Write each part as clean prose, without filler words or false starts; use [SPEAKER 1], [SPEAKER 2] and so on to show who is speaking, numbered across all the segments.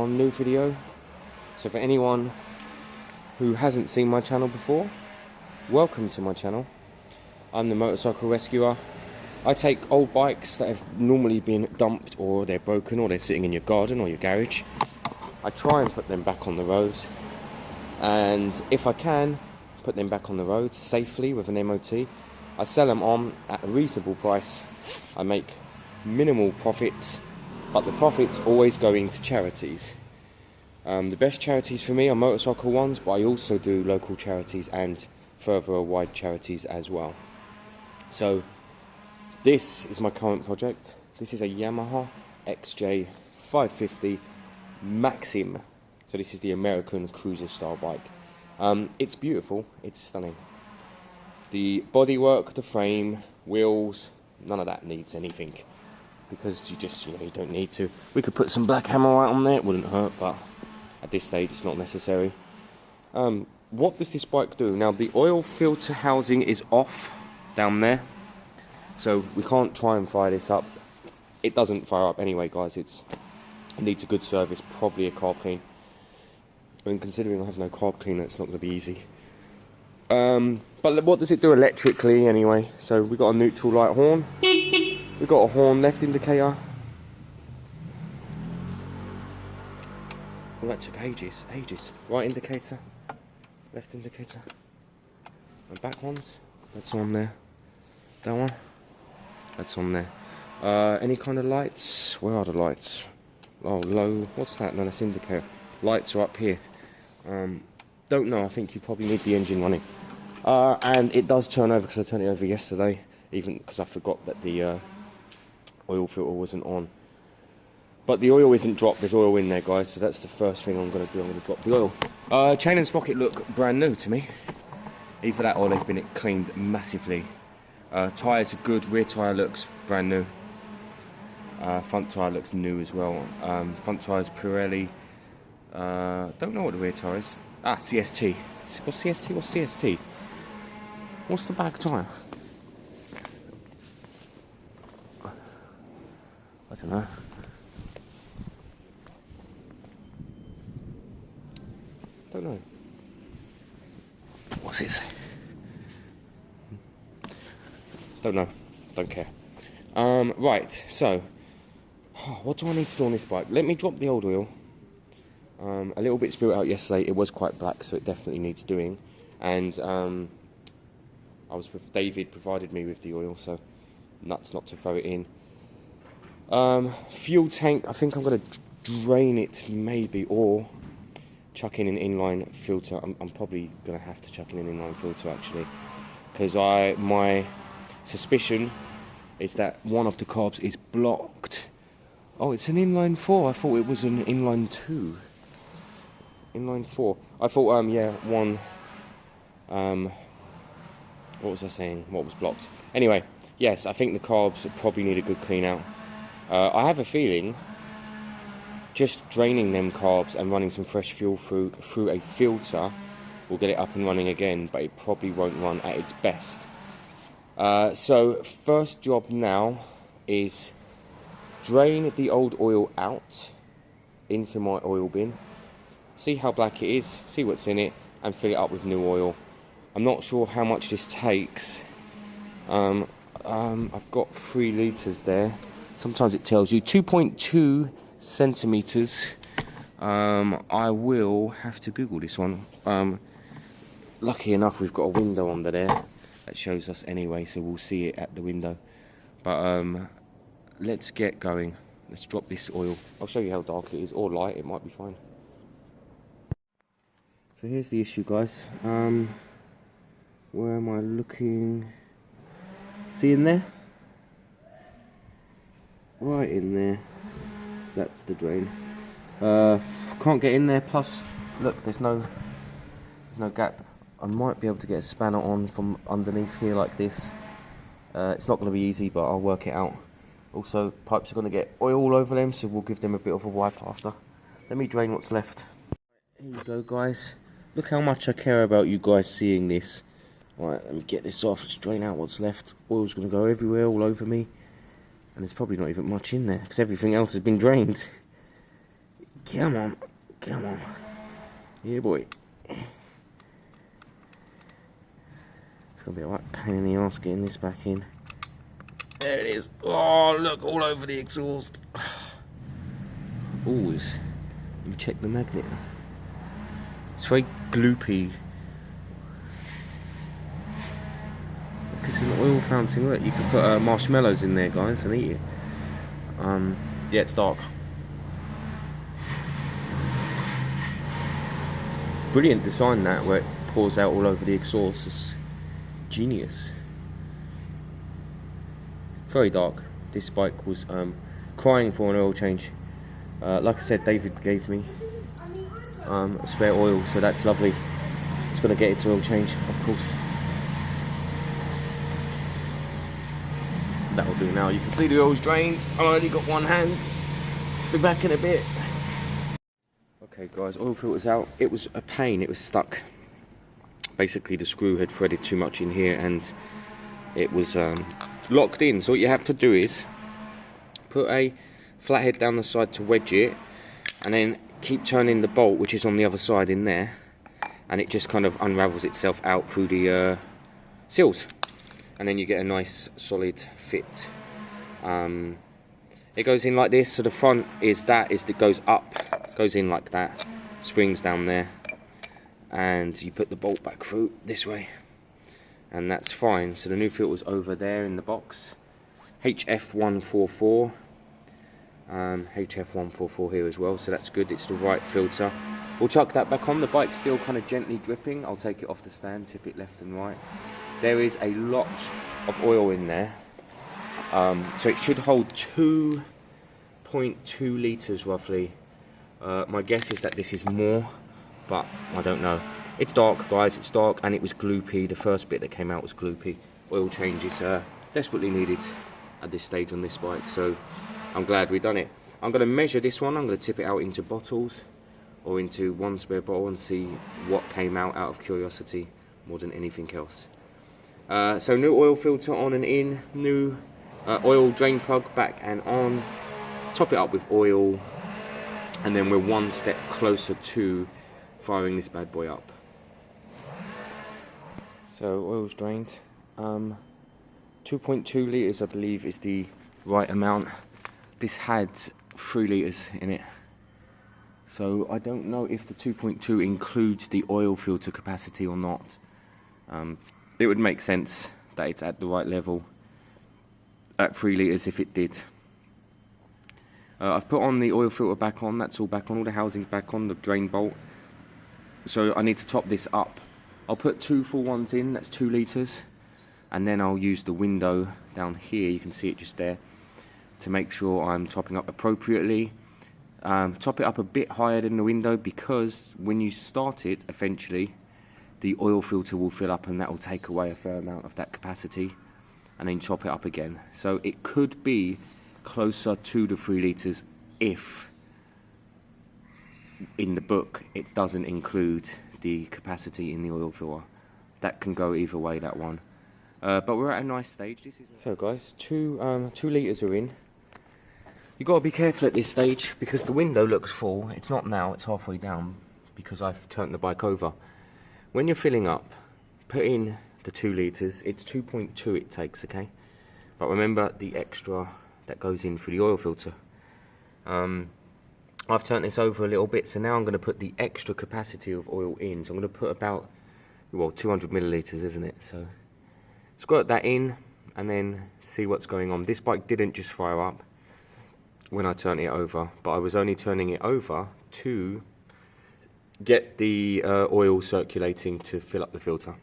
[SPEAKER 1] New video. So for anyone who hasn't seen my channel before, welcome to my channel. I'm the motorcycle rescuer. I take old bikes that have normally been dumped, or they're broken, or they're sitting in your garden or your garage. I try and put them back on the roads, and if I can put them back on the roads safely with an MOT, I sell them on at a reasonable price. I make minimal profits, but the profits always going to charities. The best charities for me are motorcycle ones, but I also do local charities and further wide charities as well. So this is my current project. This is a Yamaha xj550 Maxim. So this is the American cruiser style bike. It's beautiful, it's stunning. The bodywork, the frame, wheels, none of that needs anything, because you don't need to. We could put some black hammer white on there, it wouldn't hurt, but at this stage it's not necessary. What does this bike do? Now, the oil filter housing is off down there, so we can't try and fire this up. It doesn't fire up anyway, guys. It needs a good service, probably a carb clean. And considering I have no carb cleaner, it's not going to be easy. But what does it do electrically anyway? So we've got a neutral light horn, we've got a horn left indicator. Well, that took ages. Right indicator, left indicator, and back ones. That's on there. That one. That's on there. Any kind of lights? Where are the lights? Oh, low. What's that? No, that's indicator. Lights are up here. Don't know. I think you probably need the engine running. And it does turn over, because I turned it over yesterday, even because I forgot that the oil filter wasn't on. But the oil isn't dropped, there's oil in there, guys, so that's the first thing I'm going to do. I'm going to drop the oil. Chain and sprocket look brand new to me. Either that or they've been cleaned massively. Tyres are good, rear tyre looks brand new. Front tyre looks new as well. Front tyre's Pirelli. Don't know what the rear tyre is. Ah, CST. What's CST? What's CST? What's the back tyre? I don't know. Don't know. What's it say? Don't know. Don't care. Right, so what do I need to do on this bike? Let me drop the old oil. A little bit spilled out yesterday. It was quite black, so it definitely needs doing. And I was with David, provided me with the oil, so nuts not to throw it in. Fuel tank, I think I'm going to drain it maybe, or chuck in an inline filter. I'm probably going to have to chuck in an inline filter actually, because my suspicion is that one of the carbs is blocked. Oh, it's an inline 4. I thought it was an inline 2. Inline 4. I thought, yeah, one. What was I saying? What was blocked? Anyway, yes, I think the carbs probably need a good clean out. I have a feeling just draining them carbs and running some fresh fuel through a filter will get it up and running again, but it probably won't run at its best. So first job now is drain the old oil out into my oil bin, see how black it is, see what's in it, and fill it up with new oil. I'm not sure how much this takes. I've got 3 litres there. Sometimes it tells you 2.2 centimetres. I will have to Google this one. Lucky enough, we've got a window under there that shows us anyway, so we'll see it at the window. But let's get going. Let's drop this oil. I'll show you how dark it is, or light, it might be fine. So here's the issue, guys. Where am I looking? See in there? Right in there. That's the drain. Can't get in there, plus look, there's no gap. I might be able to get a spanner on from underneath here like this. It's not going to be easy, but I'll work it out. Also, pipes are going to get oil all over them, so we'll give them a bit of a wipe after. Let me drain what's left. Here you go, guys. Look how much I care about you guys seeing this. Right, let me get this off, strain out what's left. Oil's going to go everywhere, all over me. And there's probably not even much in there, because everything else has been drained. Come on, come on. Yeah, boy. It's going to be a right pain in the arse getting this back in. There it is. Oh, look, all over the exhaust. Always. Let me check the magnet. It's very gloopy. It's an oil fountain. Look, you can put marshmallows in there, guys, and eat it. Yeah, it's dark. Brilliant design that, where it pours out all over the exhaust. It's genius. Very dark. This bike was crying for an oil change. Like I said, David gave me a spare oil, so that's lovely. It's going to get its oil change, of course. That'll do now. You can see the oil's drained. I only got one hand. Be back in a bit. Okay guys, oil filter's out. It was a pain, it was stuck. Basically the screw had threaded too much in here and it was locked in. So what you have to do is put a flathead down the side to wedge it, and then keep turning the bolt, which is on the other side in there, and it just kind of unravels itself out through the seals, and then you get a nice solid fit. It goes in like this. So the front is it goes up, goes in like that, springs down there, and you put the bolt back through this way, and that's fine. So the new filter's over there in the box, HF144. HF144 here as well, so that's good. It's the right filter. We'll chuck that back on. The bike's still kind of gently dripping. I'll take it off the stand, tip it left and right. There is a lot of oil in there, so it should hold 2.2 litres roughly. My guess is that this is more, but I don't know. It's dark, guys, it's dark, and it was gloopy. The first bit that came out was gloopy. Oil change is desperately needed at this stage on this bike, so I'm glad we've done it. I'm going to measure this one. I'm going to tip it out into bottles or into one spare bottle and see what came out of curiosity more than anything else. So new oil filter on and in, new oil drain plug back and on, top it up with oil, and then we're one step closer to firing this bad boy up. So oil's drained. 2.2 litres I believe is the right amount. This had 3 litres in it, so I don't know if the 2.2 includes the oil filter capacity or not. It would make sense that it's at the right level at 3 litres if it did. I've put on the oil filter back on. That's all back on, all the housing's back on, the drain bolt. So I need to top this up. I'll put 2 full ones in, that's 2 litres, and then I'll use the window down here, you can see it just there, to make sure I'm topping up appropriately. Top it up a bit higher than the window, because when you start it, eventually the oil filter will fill up and that will take away a fair amount of that capacity, and then chop it up again. So it could be closer to the 3 litres if in the book it doesn't include the capacity in the oil filter. That can go either way, that one. But we're at a nice stage. So guys, 2 litres are in. You've got to be careful at this stage because the window looks full. It's not now, it's halfway down because I've turned the bike over. When you're filling up, put in the 2 litres. It's 2.2 it takes, okay? But remember the extra that goes in through the oil filter. I've turned this over a little bit, so now I'm going to put the extra capacity of oil in. So I'm going to put about, well, 200 millilitres, isn't it? So squirt that in and then see what's going on. This bike didn't just fire up when I turned it over, but I was only turning it over to get the oil circulating to fill up the filter.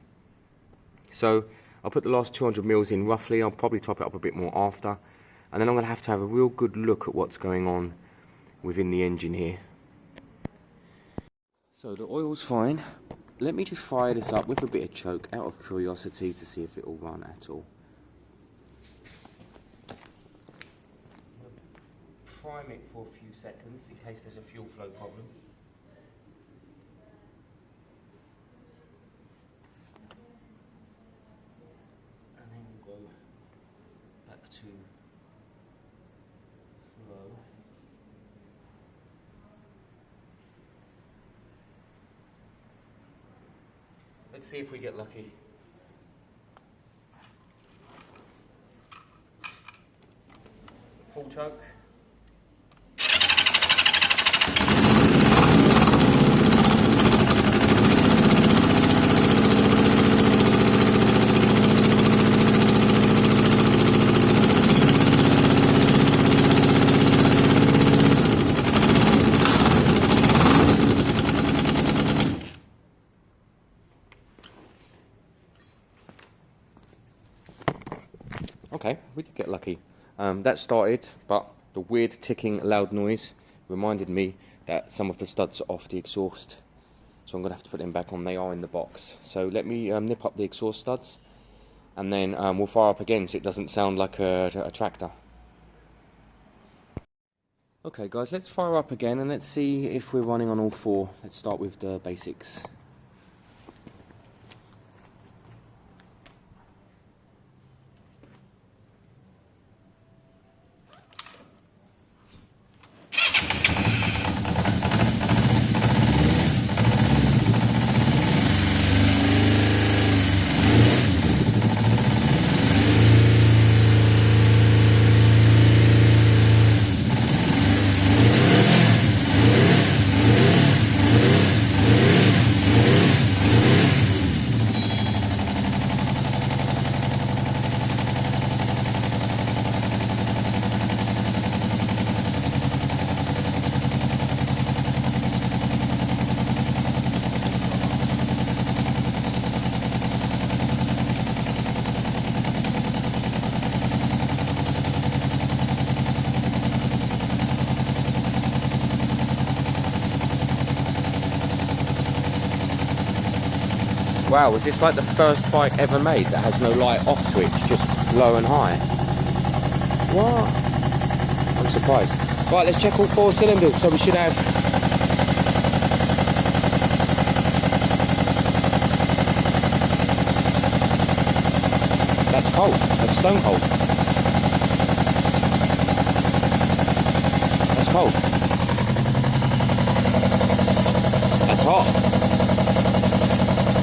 [SPEAKER 1] So I'll put the last 200 mils in roughly. I'll probably top it up a bit more after, and then I'm going to have a real good look at what's going on within the engine here. So the oil's fine. Let me just fire this up with a bit of choke out of curiosity to see if it will run at all. Prime it for a few seconds in case there's a fuel flow problem. too slow. Let's see if we get lucky. Full choke. Okay, we did get lucky. That started, but the weird ticking loud noise reminded me that some of the studs are off the exhaust. So I'm going to have to put them back on. They are in the box. So let me nip up the exhaust studs, and then we'll fire up again so it doesn't sound like a tractor. Okay guys, let's fire up again and let's see if we're running on all four. Let's start with the basics. Wow, was this like the first bike ever made that has no light off switch, just low and high? What? I'm surprised. Right, let's check all four cylinders. So we should have... That's cold. That's stone cold. That's cold. That's hot.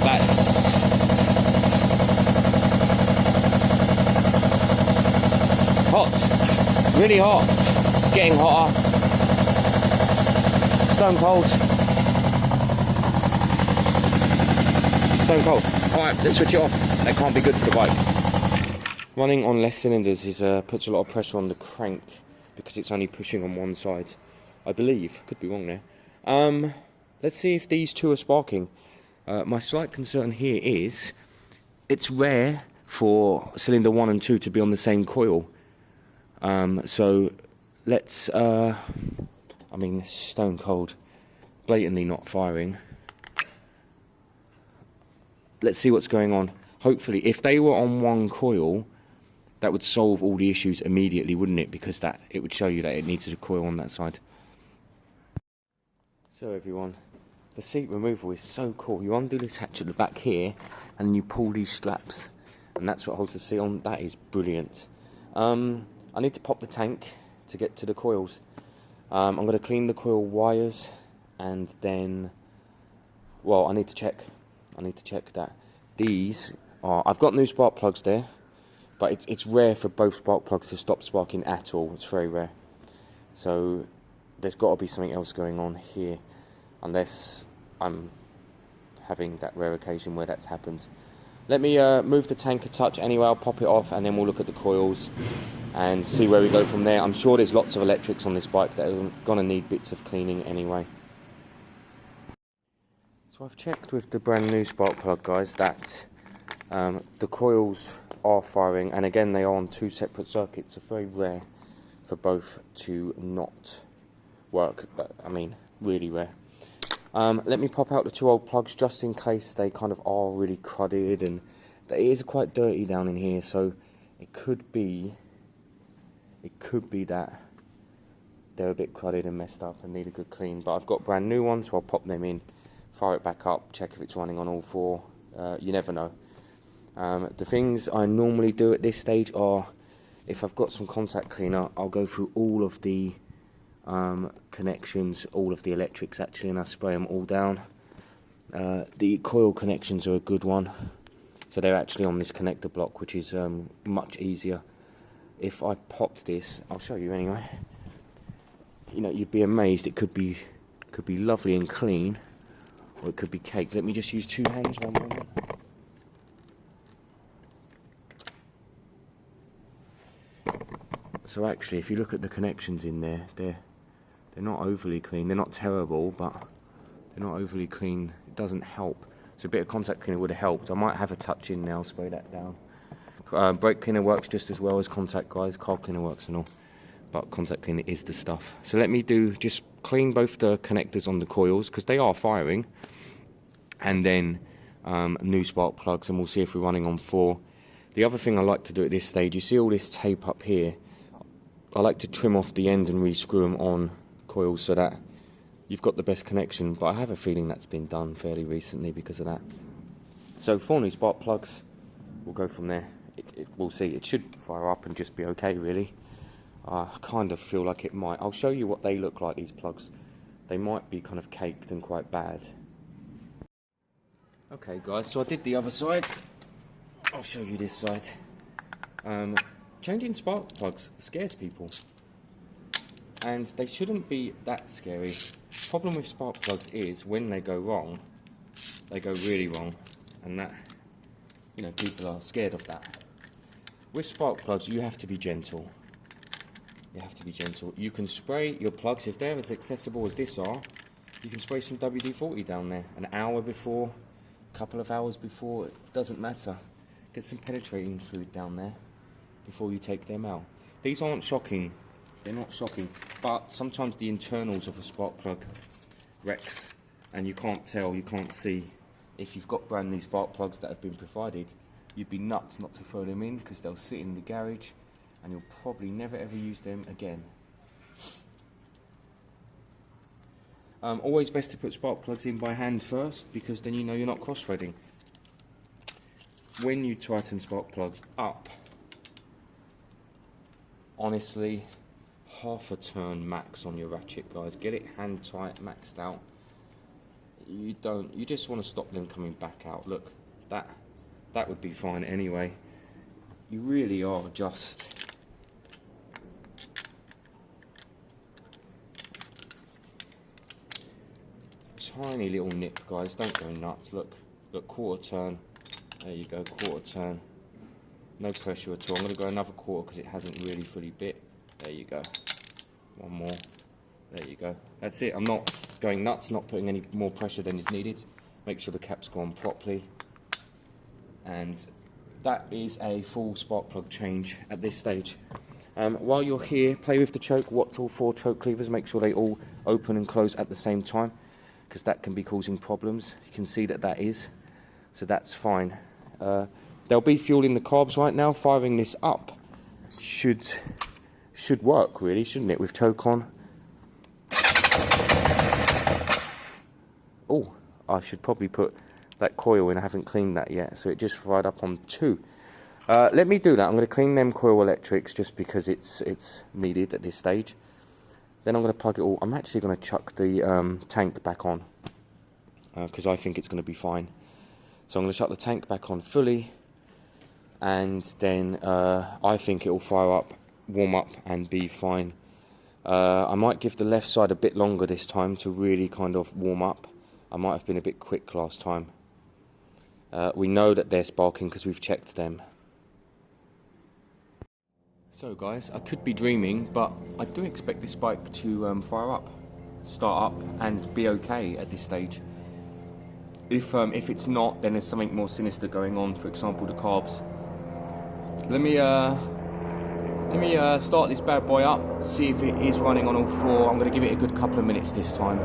[SPEAKER 1] That's hot, really hot, getting hotter, stone cold, stone cold. Alright, let's switch it off. That can't be good for the bike. Running on less cylinders puts a lot of pressure on the crank because it's only pushing on one side, I believe. Could be wrong there. Let's see if these two are sparking. My slight concern here is it's rare for cylinder 1 and 2 to be on the same coil. So let's, I mean, it's stone cold, blatantly not firing. Let's see what's going on. Hopefully, if they were on one coil, that would solve all the issues immediately, wouldn't it? Because it would show you that it needed a coil on that side. So everyone, the seat removal is so cool. You undo this hatch at the back here, and you pull these straps, and that's what holds the seat on. That is brilliant. I need to pop the tank to get to the coils. I'm going to clean the coil wires, and then, well, I need to check that these are, I've got new spark plugs there, but it's rare for both spark plugs to stop sparking at all. It's very rare. So there's got to be something else going on here, unless I'm having that rare occasion where that's happened. Let me move the tank a touch anyway. I'll pop it off, and then we'll look at the coils and see where we go from there. I'm sure there's lots of electrics on this bike that are going to need bits of cleaning anyway. So I've checked with the brand new spark plug, guys, that the coils are firing, and again they are on two separate circuits. It's very rare for both to not work, but I mean really rare. Let me pop out the two old plugs just in case they kind of are really crudded, and it is quite dirty down in here, so it could be that they're a bit crudded and messed up and need a good clean. But I've got brand new ones, so I'll pop them in, fire it back up, check if it's running on all four. You never know. The things I normally do at this stage are if I've got some contact cleaner, I'll go through all of the connections, all of the electrics actually, and I'll spray them all down. The coil connections are a good one, so they're actually on this connector block, which is much easier. If I popped this, I'll show you anyway. You know, you'd be amazed. It could be lovely and clean, or it could be caked. Let me just use 2 hands, one moment. So actually, if you look at the connections in there, they're not overly clean. They're not terrible, but they're not overly clean. It doesn't help. So a bit of contact cleaner would have helped. I might have a touch in now, spray that down. Brake cleaner works just as well as contact, guys. Car cleaner works and all, but contact cleaner is the stuff. So let me just clean both the connectors on the coils, because they are firing, and then new spark plugs, and we'll see if we're running on 4. The other thing I like to do at this stage, you see all this tape up here, I like to trim off the end and re-screw them on coils so that you've got the best connection, but I have a feeling that's been done fairly recently because of that. So 4 new spark plugs, we'll go from there. We'll see. It should fire up and just be okay, really. I kind of feel like it might. I'll show you what they look like, these plugs. They might be kind of caked and quite bad. Okay guys, so I did the other side. I'll show you this side. Changing spark plugs scares people, and they shouldn't be that scary. Problem with spark plugs is when they go wrong, they go really wrong, and that, you know, people are scared of that. With spark plugs, you have to be gentle. You have to be gentle. You can spray your plugs, if they're as accessible as this are, you can spray some WD-40 down there an hour before, a couple of hours before, it doesn't matter. Get some penetrating fluid down there before you take them out. These aren't shocking, they're not shocking, but sometimes the internals of a spark plug wrecks, and you can't tell, you can't see. If you've got brand new spark plugs that have been provided, you'd be nuts not to throw them in, because they'll sit in the garage and you'll probably never ever use them again. Always best to put spark plugs in by hand first, because then you know you're not cross-threading. When you tighten spark plugs up, honestly, half a turn max on your ratchet, guys. Get it hand tight, maxed out. You just want to stop them coming back out. Look, that would be fine anyway. You really are just tiny little nip, guys. Don't go nuts. Look, quarter turn. There you go, quarter turn. No pressure at all. I'm going to go another quarter because it hasn't really fully bit. There you go. One more. There you go. That's it. I'm not going nuts, not putting any more pressure than is needed. Make sure the cap's gone properly. And that is a full spark plug change at this stage. While you're here, play with the choke. Watch all 4 choke levers. Make sure they all open and close at the same time, because that can be causing problems. You can see that is. So that's fine. There'll be fuel in the carbs right now. Firing this up should work, really, shouldn't it, with choke on? Oh, I should probably put that coil in. I haven't cleaned that yet, so it just fired up on 2. Let me do that. I'm going to clean them coil electrics just because it's needed at this stage. Then I'm going to plug it all. I'm actually going to chuck the tank back on, because I think it's going to be fine. So I'm going to shut the tank back on fully, and then I think it will fire up, warm up, and be fine. I might give the left side a bit longer this time to really kind of warm up. I might have been a bit quick last time. We know that they're sparking because we've checked them. So guys, I could be dreaming, but I do expect this bike to fire up, start up, and be okay at this stage. If it's not, then there's something more sinister going on. For example, the carbs. Let me start this bad boy up, see if it is running on all 4. I'm going to give it a good couple of minutes this time.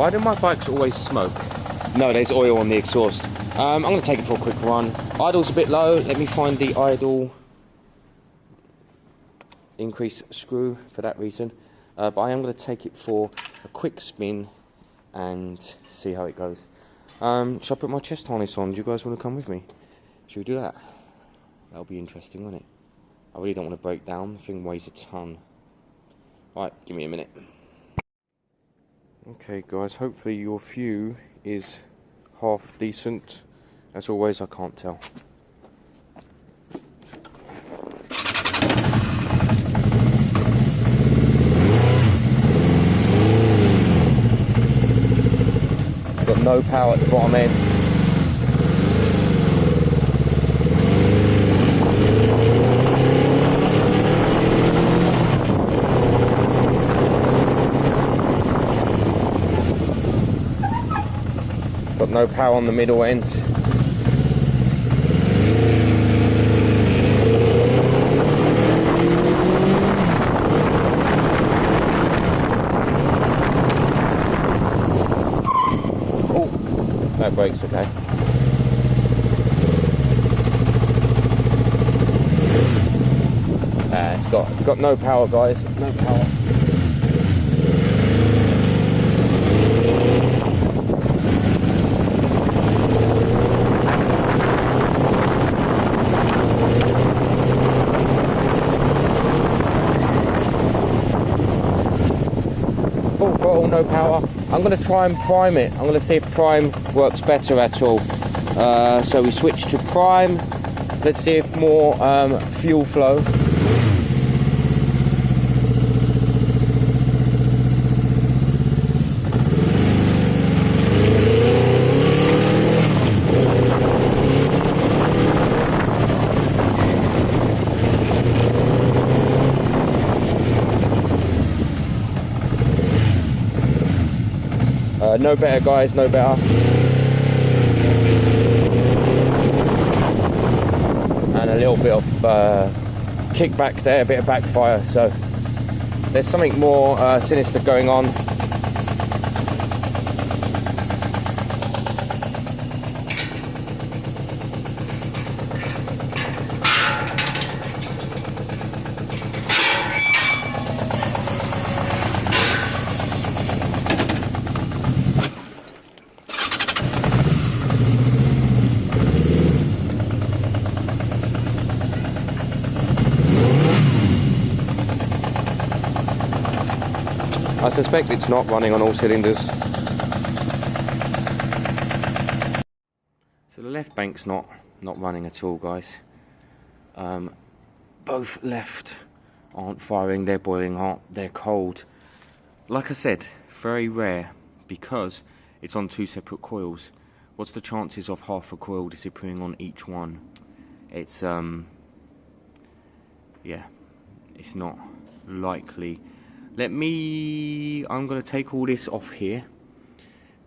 [SPEAKER 1] Why do my bikes always smoke? No, there's oil on the exhaust. I'm going to take it for a quick run. Idle's a bit low. Let me find the idle increase screw for that reason. But I am going to take it for a quick spin and see how it goes. Should I put my chest harness on? Do you guys want to come with me? Should we do that? That'll be interesting, won't it? I really don't want to break down. The thing weighs a ton. Right, give me a minute. Okay guys, hopefully your view is half decent. As always, I can't tell. Got no power at the bottom end. Got no power on the middle end. That brake's okay. It's got no power, guys. No power. Full throttle, no power. I'm going to try and prime it. I'm going to see if prime works better at all. So we switch to prime. Let's see if more fuel flow. No better, guys, no better. And a little bit of kickback there, a bit of backfire, so there's something more sinister going on. I suspect it's not running on all cylinders. So the left bank's not running at all, guys. Both left aren't firing, they're boiling hot, they're cold. Like I said, very rare because it's on two separate coils. What's the chances of half a coil disappearing on each one? It's yeah, it's not likely. I'm going to take all this off here,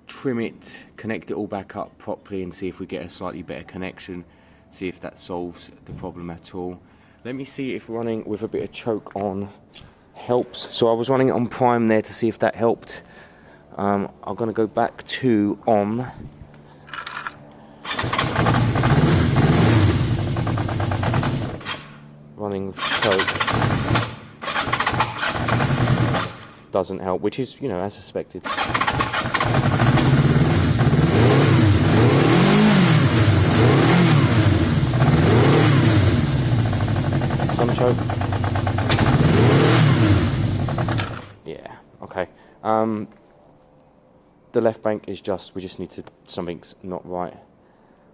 [SPEAKER 1] trim it, connect it all back up properly and see if we get a slightly better connection, see if that solves the problem at all. Let me see if running with a bit of choke on helps. So I was running it on prime there to see if that helped. I'm going to go back to on. Running with choke. Doesn't help, which is, you know, as suspected. Some choke. Yeah, okay. The left bank is we just need to, something's not right.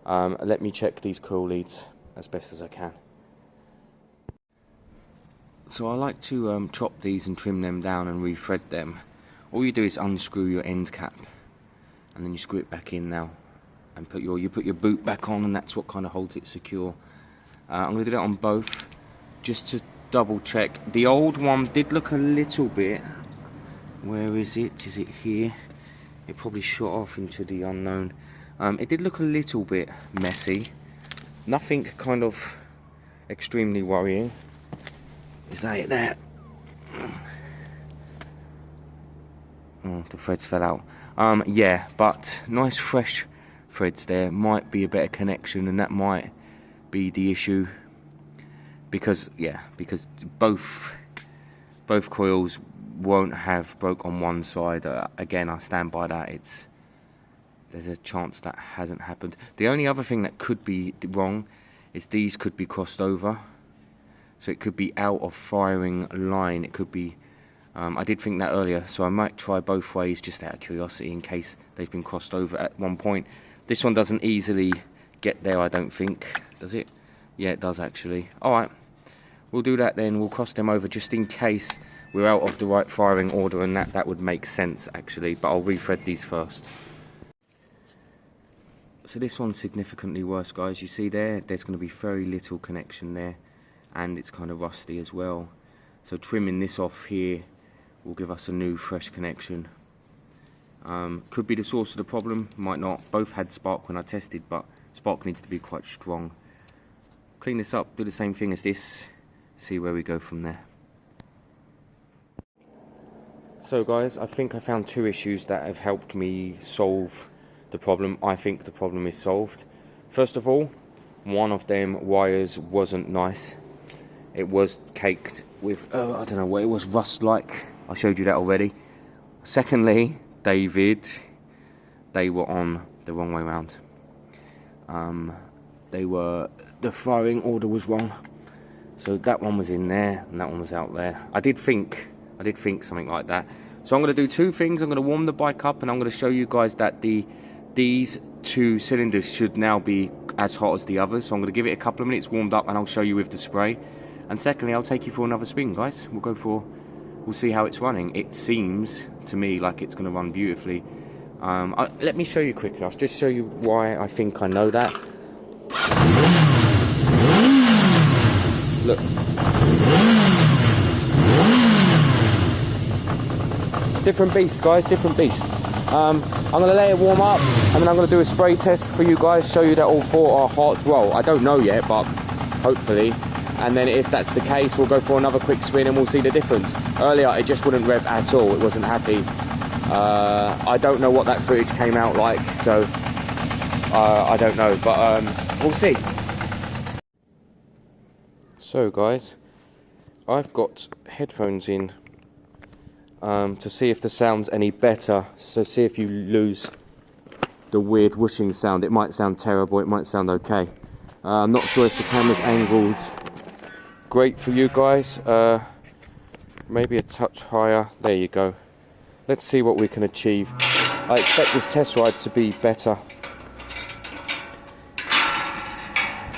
[SPEAKER 1] Let me check these coil leads as best as I can. So I like to chop these and trim them down and re-thread them. All you do is unscrew your end cap and then you screw it back in now and you put your boot back on, and that's what kind of holds it secure. I'm going to do that on both just to double check. The old one did look a little bit, where is it? Is it here? It probably shot off into the unknown. It did look a little bit messy. Nothing kind of extremely worrying. Is that it there? Oh, the threads fell out. Yeah, but nice fresh threads there. Might be a better connection, and that might be the issue. Because both coils won't have broke on one side. Again, I stand by that. There's a chance that hasn't happened. The only other thing that could be wrong is these could be crossed over. So it could be out of firing line. It could be, I did think that earlier, so I might try both ways just out of curiosity in case they've been crossed over at one point. This one doesn't easily get there, I don't think. Does it? Yeah, it does actually. Alright, we'll do that then. We'll cross them over just in case we're out of the right firing order, and that would make sense actually, but I'll rethread these first. So this one's significantly worse, guys. You see there's going to be very little connection there, and it's kind of rusty as well. So trimming this off here will give us a new fresh connection. Could be the source of the problem, might not. Both had spark when I tested, but spark needs to be quite strong. Clean this up, do the same thing as this, see where we go from there. So guys, I think I found two issues that have helped me solve the problem. I think the problem is solved. First of all, one of them wires wasn't nice. It was caked with, I don't know what it was, rust like. I showed you that already. Secondly, they were on the wrong way around. The firing order was wrong. So that one was in there and that one was out there. I did think something like that. So I'm going to do two things. I'm going to warm the bike up, and I'm going to show you guys that these two cylinders should now be as hot as the others. So I'm going to give it a couple of minutes warmed up, and I'll show you with the spray. And secondly, I'll take you for another spin, guys. We'll see how it's running. It seems to me like it's going to run beautifully. Let me show you quickly. I'll just show you why I think I know that. Look. Different beast, guys, different beast. I'm going to let it warm up, and then I'm going to do a spray test for you guys, show you that all four are hot. Well, I don't know yet, but hopefully. And then if that's the case, we'll go for another quick spin and we'll see the difference. Earlier, it just wouldn't rev at all. It wasn't happy. I don't know what that footage came out like, so I don't know, but we'll see. So guys, I've got headphones in to see if the sound's any better. So see if you lose the weird whooshing sound. It might sound terrible, it might sound okay. I'm not sure if the camera's angled great for you guys. Maybe a touch higher. There you go. Let's see what we can achieve. I expect this test ride to be better.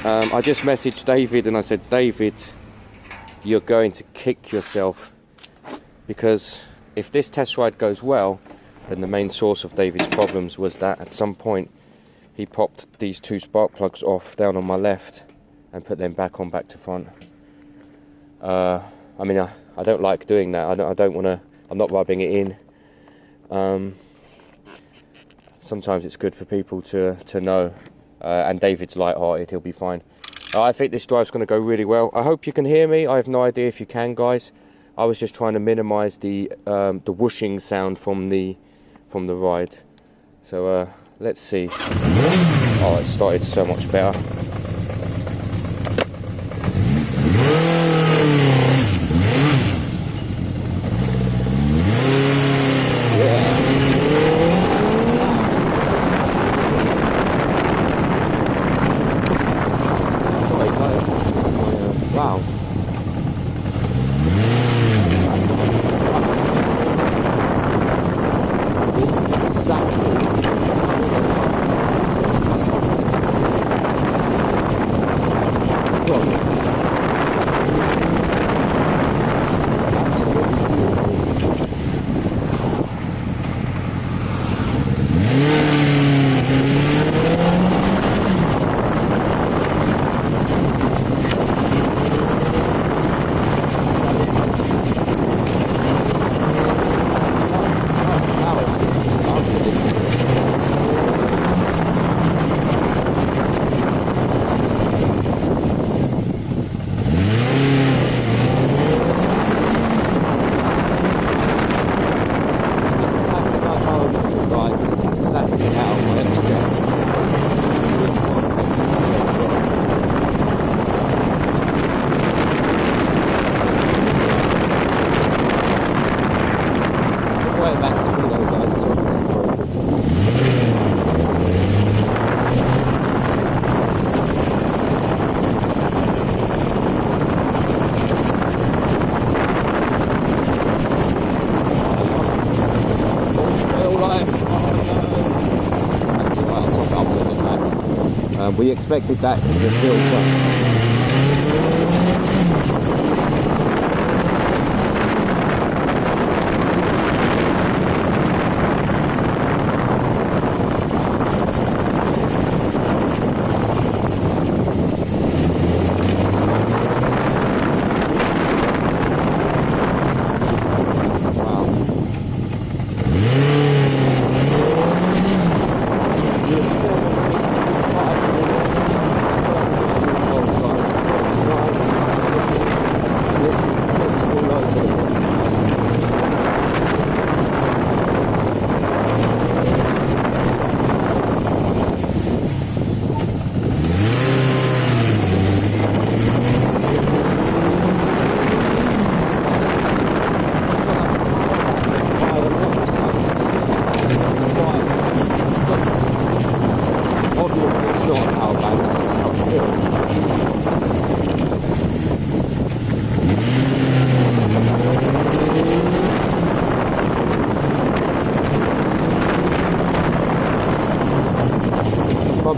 [SPEAKER 1] I just messaged David and I said, David, you're going to kick yourself, because if this test ride goes well, then the main source of David's problems was that at some point he popped these two spark plugs off down on my left and put them back on back to front. I mean, I don't like doing that. I don't want to. I'm not rubbing it in. Sometimes it's good for people to know. And David's light-hearted, he'll be fine. I think this drive's going to go really well. I hope you can hear me. I have no idea if you can, guys. I was just trying to minimise the whooshing sound from the ride. So let's see. Oh, it started so much better. Wow. We expected that to feel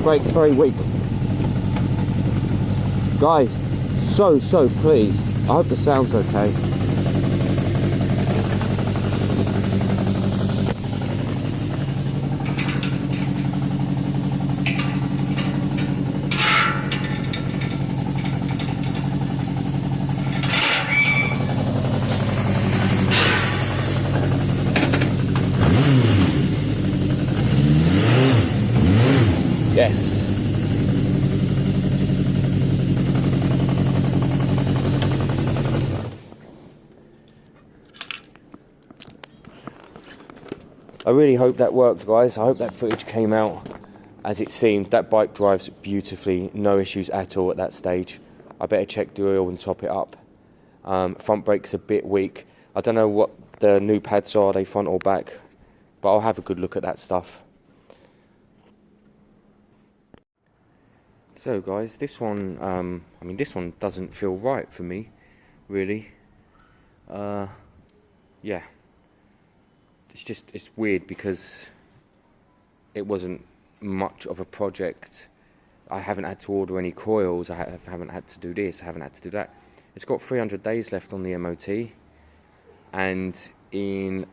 [SPEAKER 1] brake's very weak. Guys, so pleased. I hope the sound's okay. Yes. I really hope that worked, guys. I hope that footage came out as it seemed. That bike drives beautifully, no issues at all at that stage. I better check the oil and top it up. Front brake's a bit weak. I don't know what the new pads are, they front or back, but I'll have a good look at that stuff. So guys, this one, I mean, this one doesn't feel right for me, really. Yeah, it's weird because it wasn't much of a project. I haven't had to order any coils, I haven't had to do this, I haven't had to do that. It's got 300 days left on the MOT, and in,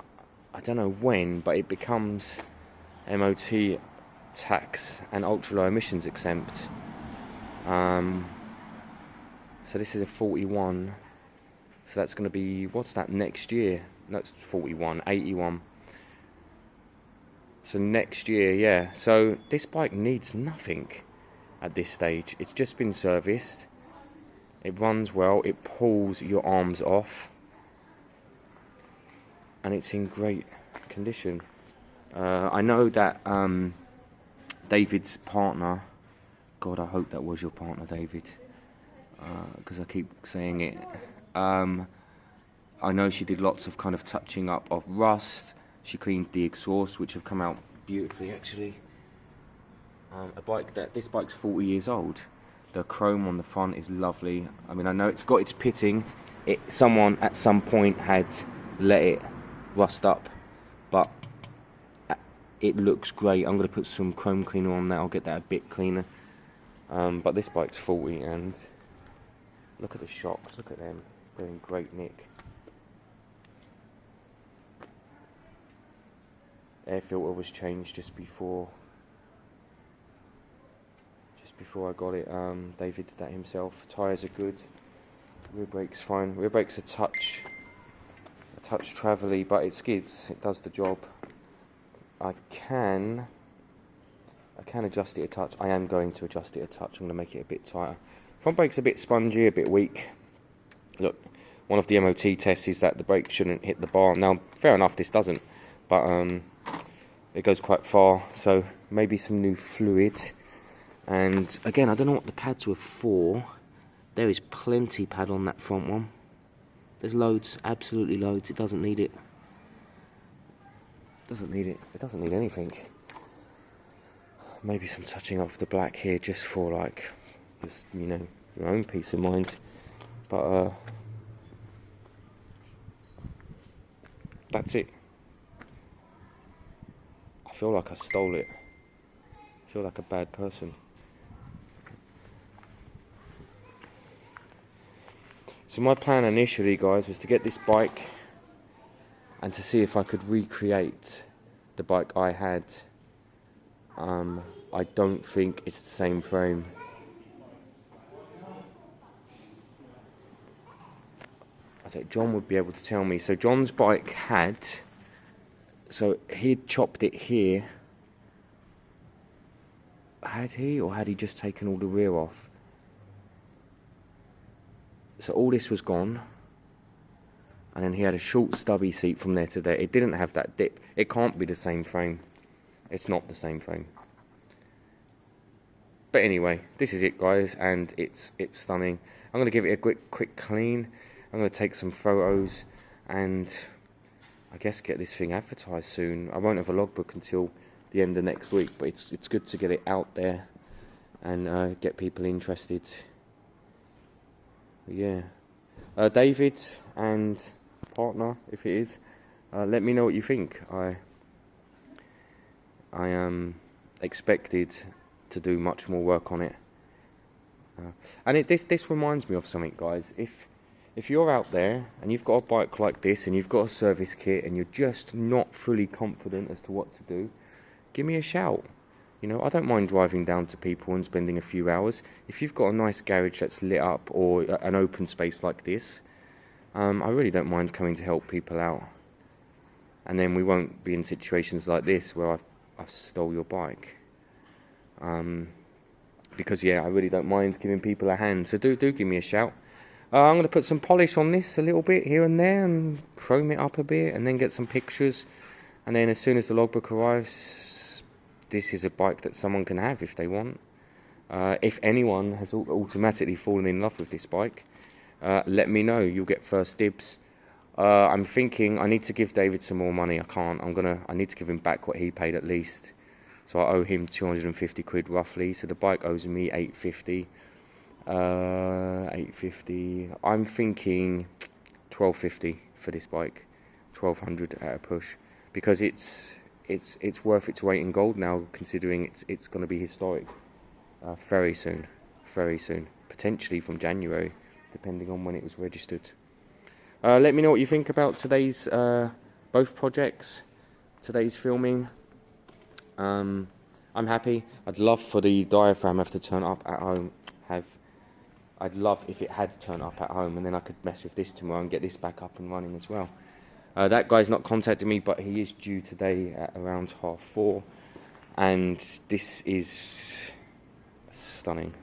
[SPEAKER 1] I don't know when, but it becomes MOT tax and ultra low emissions exempt. So this is a 41, so that's going to be, what's that, next year? That's 41, 81. So next year, yeah. So this bike needs nothing at this stage. It's just been serviced. It runs well. It pulls your arms off, and it's in great condition. I know that David's partner, God, I hope that was your partner, David, because I keep saying it. I know she did lots of kind of touching up of rust. She cleaned the exhaust, which have come out beautifully, actually. This bike's 40 years old. The chrome on the front is lovely. I mean, I know it's got its pitting. Someone at some point had let it rust up, but it looks great. I'm going to put some chrome cleaner on that. I'll get that a bit cleaner. But this bike's 40, and look at the shocks. Look at them. They're in great nick. Air filter was changed just before I got it. David did that himself. Tyres are good. Rear brake's fine. Rear brake's a touch travelly, but it skids. It does the job. I can adjust it a touch. I am going to adjust it a touch. I'm going to make it a bit tighter. Front brake's a bit spongy, a bit weak. Look, one of the MOT tests is that the brake shouldn't hit the bar. Now, fair enough, this doesn't, but it goes quite far, so maybe some new fluid. And again, I don't know what the pads were for. There is plenty pad on that front one. There's loads, absolutely loads. It doesn't need it. It doesn't need anything. Maybe some touching up of the black here, just for like, just, you know, your own peace of mind. But that's it. I feel like I stole it. I feel like a bad person. So my plan initially, guys, was to get this bike and to see if I could recreate the bike I had. I don't think it's the same frame. I think John would be able to tell me. So John's bike had, so he'd chopped it here. Had he, or had he just taken all the rear off? So all this was gone. And then he had a short stubby seat from there to there. It didn't have that dip. It can't be the same frame. It's not the same frame. But anyway, this is it, guys, and it's stunning. I'm going to give it a quick clean. I'm going to take some photos and I guess get this thing advertised soon. I won't have a logbook until the end of next week, but it's good to get it out there and get people interested. Yeah. David and partner, if it is, let me know what you think. I am expected to do much more work on it, and this reminds me of something, guys. If you're out there and you've got a bike like this and you've got a service kit and you're just not fully confident as to what to do, give me a shout. You know, I don't mind driving down to people and spending a few hours. If you've got a nice garage that's lit up or an open space like this, I really don't mind coming to help people out. And then we won't be in situations like this where I've stole your bike. Because yeah, I really don't mind giving people a hand. So do give me a shout. I'm going to put some polish on this a little bit here and there and chrome it up a bit and then get some pictures. And then as soon as the logbook arrives, this is a bike that someone can have if they want. If anyone has automatically fallen in love with this bike, let me know. You'll get first dibs. I'm thinking I need to give David some more money. I can't. I need to give him back what he paid at least. So I owe him 250 quid roughly. So the bike owes me 850. 850. I'm thinking 1250 for this bike. 1200 at a push, because it's worth its weight in gold now, considering it's going to be historic very soon, potentially from January, depending on when it was registered. Let me know what you think about today's both projects, today's filming. I'm happy. I'd love for the diaphragm to turn up at home. I'd love if it had turned up at home, and then I could mess with this tomorrow and get this back up and running as well. That guy's not contacted me, but he is due today at around 4:30, and this is stunning.